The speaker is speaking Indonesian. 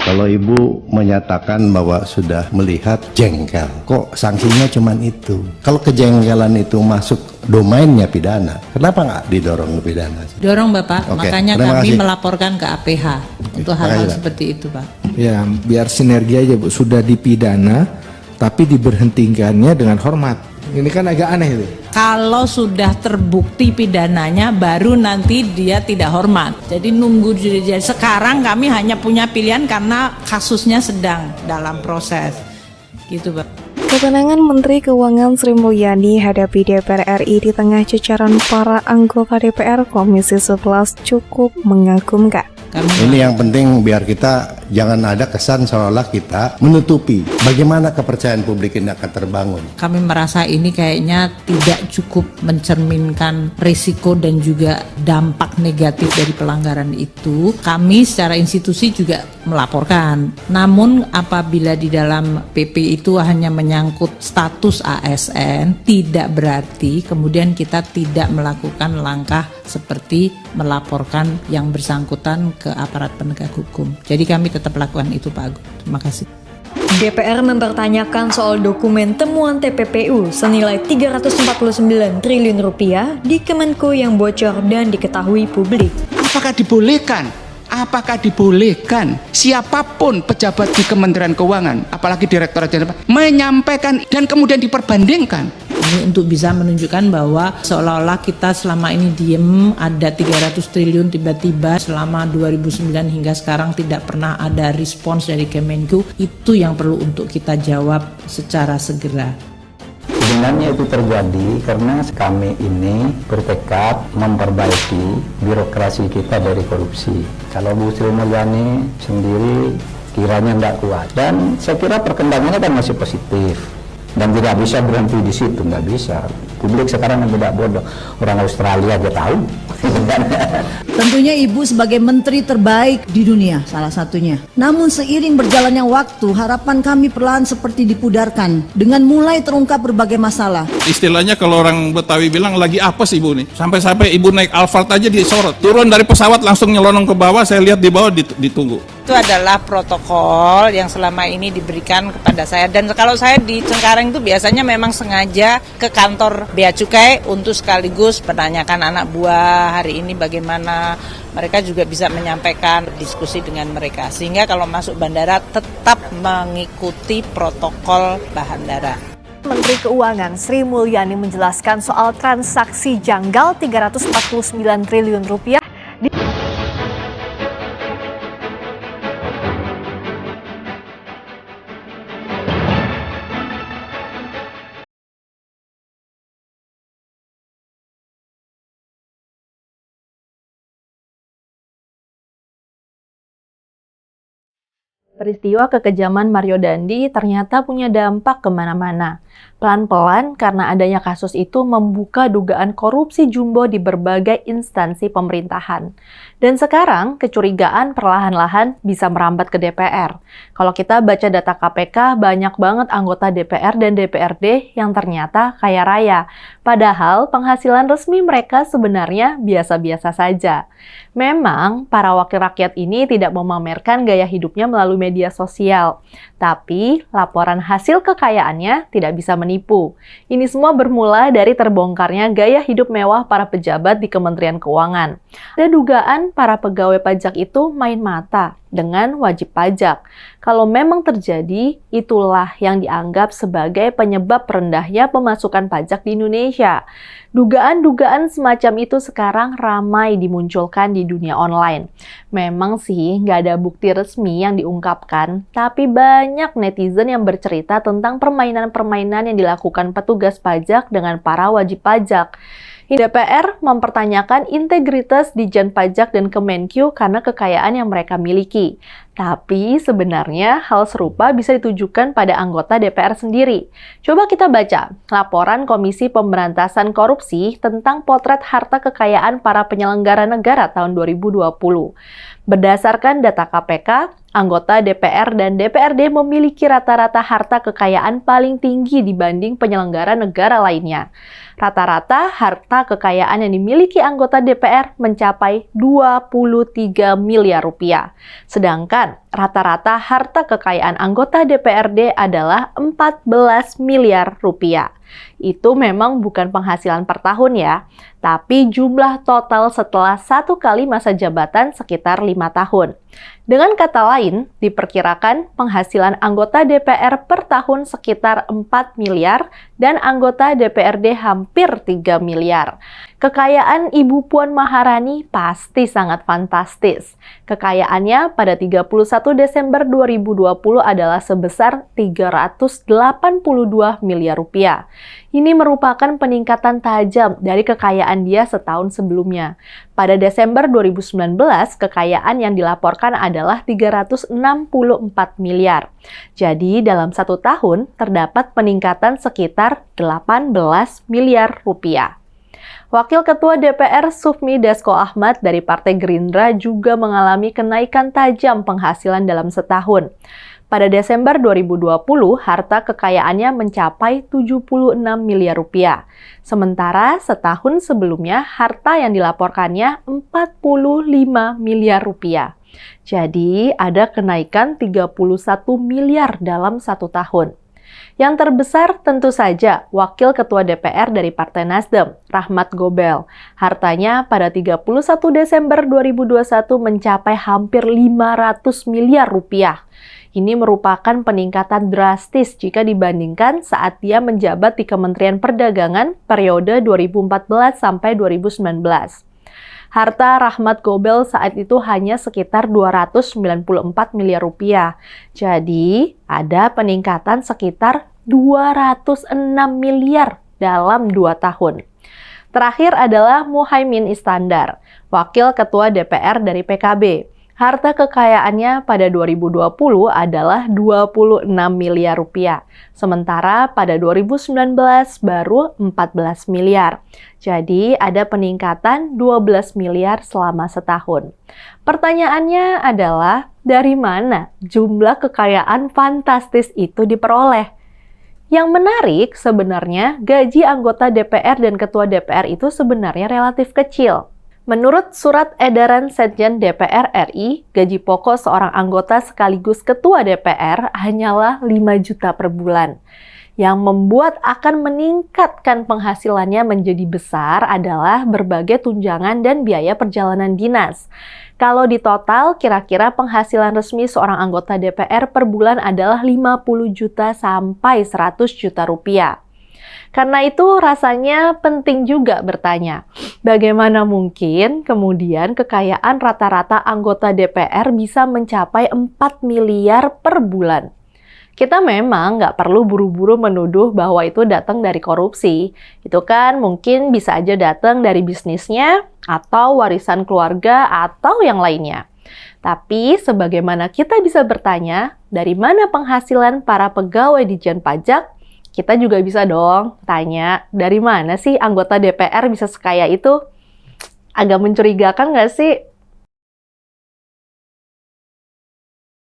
Kalau Ibu menyatakan bahwa sudah melihat jengkel, kok sanksinya cuman itu? Kalau kejengkelan itu masuk domainnya pidana, kenapa nggak didorong ke pidana? Dorong Bapak, Oke, makanya terima kami kasih. melaporkan ke APH untuk hal-hal seperti itu Pak. Ya, biar sinergi aja Bu, sudah dipidana tapi diberhentikannya dengan hormat. Ini kan agak aneh itu. Kalau sudah terbukti pidananya, baru nanti dia tidak hormat. Jadi nunggu jadi sekarang kami hanya punya pilihan karena kasusnya sedang dalam proses. Gitu Pak. Ketenangan Menteri Keuangan Sri Mulyani hadapi DPR RI di tengah jajaran para anggota DPR Komisi 11 cukup mengagumkan. Ini yang penting biar kita jangan ada kesan seolah kita menutupi bagaimana kepercayaan publik ini akan terbangun. Kami merasa ini kayaknya tidak cukup mencerminkan risiko dan juga dampak negatif dari pelanggaran itu. Kami secara institusi juga melaporkan. Namun apabila di dalam PP itu hanya menyangkut status ASN, tidak berarti kemudian kita tidak melakukan langkah seperti melaporkan yang bersangkutan ke aparat penegak hukum. Jadi kami tetap lakukan itu Pak Agung. Terima kasih. DPR mempertanyakan soal dokumen temuan TPPU senilai 349 triliun rupiah di Kemenko yang bocor dan diketahui publik. Apakah dibolehkan? Apakah dibolehkan siapapun pejabat di Kementerian Keuangan, apalagi Direktorat Jenderal, menyampaikan dan kemudian diperbandingkan? Ini untuk bisa menunjukkan bahwa seolah-olah kita selama ini diem, ada 300 triliun tiba-tiba selama 2009 hingga sekarang tidak pernah ada respons dari Kemenku. Itu yang perlu untuk kita jawab secara segera. Sebenarnya itu terjadi karena kami ini bertekad memperbaiki birokrasi kita dari korupsi. Kalau Bu Sri Mulyani sendiri kiranya tidak kuat, dan saya kira perkembangannya kan masih positif dan tidak bisa berhenti di situ, nggak bisa. Publik sekarang yang tidak bodoh, orang Australia aja tahu. Tentunya Ibu sebagai menteri terbaik di dunia salah satunya. Namun seiring berjalannya waktu, harapan kami perlahan seperti dipudarkan dengan mulai terungkap berbagai masalah. Istilahnya kalau orang Betawi bilang lagi apes Ibu nih. Sampai-sampai Ibu naik Alphard aja disorot. Turun dari pesawat langsung nyelonong ke bawah, saya lihat di bawah ditunggu. Itu adalah protokol yang selama ini diberikan kepada saya. Dan kalau saya di Cengkareng itu biasanya memang sengaja ke kantor Bea Cukai untuk sekaligus menanyakan anak buah hari ini bagaimana. Mereka juga bisa menyampaikan diskusi dengan mereka. Sehingga kalau masuk bandara tetap mengikuti protokol bandara. Menteri Keuangan Sri Mulyani menjelaskan soal transaksi janggal 349 triliun rupiah di Peristiwa kekejaman Mario Dandi ternyata punya dampak kemana-mana. Pelan-pelan karena adanya kasus itu membuka dugaan korupsi jumbo di berbagai instansi pemerintahan. Dan sekarang kecurigaan perlahan-lahan bisa merambat ke DPR. Kalau kita baca data KPK, banyak banget anggota DPR dan DPRD yang ternyata kaya raya. Padahal penghasilan resmi mereka sebenarnya biasa-biasa saja. Memang para wakil rakyat ini tidak memamerkan gaya hidupnya melalui media sosial. Tapi laporan hasil kekayaannya tidak bisa menipu. Ini semua bermula dari terbongkarnya gaya hidup mewah para pejabat di Kementerian Keuangan. Ada dugaan para pegawai pajak itu main mata dengan wajib pajak. Kalau memang terjadi, itulah yang dianggap sebagai penyebab rendahnya pemasukan pajak di Indonesia. Dugaan-dugaan semacam itu sekarang ramai dimunculkan di dunia online. Memang sih nggak ada bukti resmi yang diungkapkan, tapi banyak netizen yang bercerita tentang permainan-permainan yang dilakukan petugas pajak dengan para wajib pajak. DPR mempertanyakan integritas Ditjen Pajak dan Kemenkyu karena kekayaan yang mereka miliki. Tapi sebenarnya hal serupa bisa ditujukan pada anggota DPR sendiri. Coba kita baca laporan Komisi Pemberantasan Korupsi tentang potret harta kekayaan para penyelenggara negara tahun 2020. Berdasarkan data KPK, anggota DPR dan DPRD memiliki rata-rata harta kekayaan paling tinggi dibanding penyelenggara negara lainnya. Rata-rata harta kekayaan yang dimiliki anggota DPR mencapai 23 miliar rupiah. Sedangkan rata-rata harta kekayaan anggota DPRD adalah 14 miliar rupiah. Itu memang bukan penghasilan per tahun ya, tapi jumlah total setelah 1 kali masa jabatan sekitar 5 tahun. Dengan kata lain, diperkirakan penghasilan anggota DPR per tahun sekitar 4 miliar dan anggota DPRD hampir 3 miliar. Kekayaan Ibu Puan Maharani pasti sangat fantastis. Kekayaannya pada 31 Desember 2020 adalah sebesar 382 miliar rupiah. Ini merupakan peningkatan tajam dari kekayaan dia setahun sebelumnya. Pada Desember 2019, kekayaan yang dilaporkan adalah 364 miliar. Jadi, dalam 1 tahun terdapat peningkatan sekitar 18 miliar rupiah. Wakil Ketua DPR Sufmi Dasko Ahmad dari Partai Gerindra juga mengalami kenaikan tajam penghasilan dalam setahun. Pada Desember 2020, harta kekayaannya mencapai 76 miliar rupiah. Sementara setahun sebelumnya, harta yang dilaporkannya 45 miliar rupiah. Jadi, ada kenaikan 31 miliar dalam 1 tahun. Yang terbesar tentu saja Wakil Ketua DPR dari Partai Nasdem, Rahmat Gobel. Hartanya pada 31 Desember 2021 mencapai hampir 500 miliar rupiah. Ini merupakan peningkatan drastis jika dibandingkan saat dia menjabat di Kementerian Perdagangan periode 2014 sampai 2019. Harta Rahmat Gobel saat itu hanya sekitar 294 miliar rupiah. Jadi, ada peningkatan sekitar 206 miliar dalam 2 tahun. Terakhir adalah Muhaimin Iskandar, Wakil Ketua DPR dari PKB. Harta kekayaannya pada 2020 adalah 26 miliar rupiah. Sementara pada 2019 baru 14 miliar. Jadi ada peningkatan 12 miliar selama setahun. Pertanyaannya adalah, dari mana jumlah kekayaan fantastis itu diperoleh? Yang menarik sebenarnya gaji anggota DPR dan Ketua DPR itu sebenarnya relatif kecil. Menurut surat edaran Sekjen DPR RI, gaji pokok seorang anggota sekaligus Ketua DPR hanyalah 5 juta per bulan. Yang membuat akan meningkatkan penghasilannya menjadi besar adalah berbagai tunjangan dan biaya perjalanan dinas. Kalau di total, kira-kira penghasilan resmi seorang anggota DPR per bulan adalah 50 juta sampai 100 juta rupiah. Karena itu rasanya penting juga bertanya, bagaimana mungkin kemudian kekayaan rata-rata anggota DPR bisa mencapai 4 miliar per bulan? Kita memang nggak perlu buru-buru menuduh bahwa itu datang dari korupsi. Itu kan mungkin bisa aja datang dari bisnisnya, atau warisan keluarga, atau yang lainnya. Tapi sebagaimana kita bisa bertanya, dari mana penghasilan para pegawai Ditjen Pajak? Kita juga bisa dong tanya, dari mana sih anggota DPR bisa sekaya itu? Agak mencurigakan nggak sih?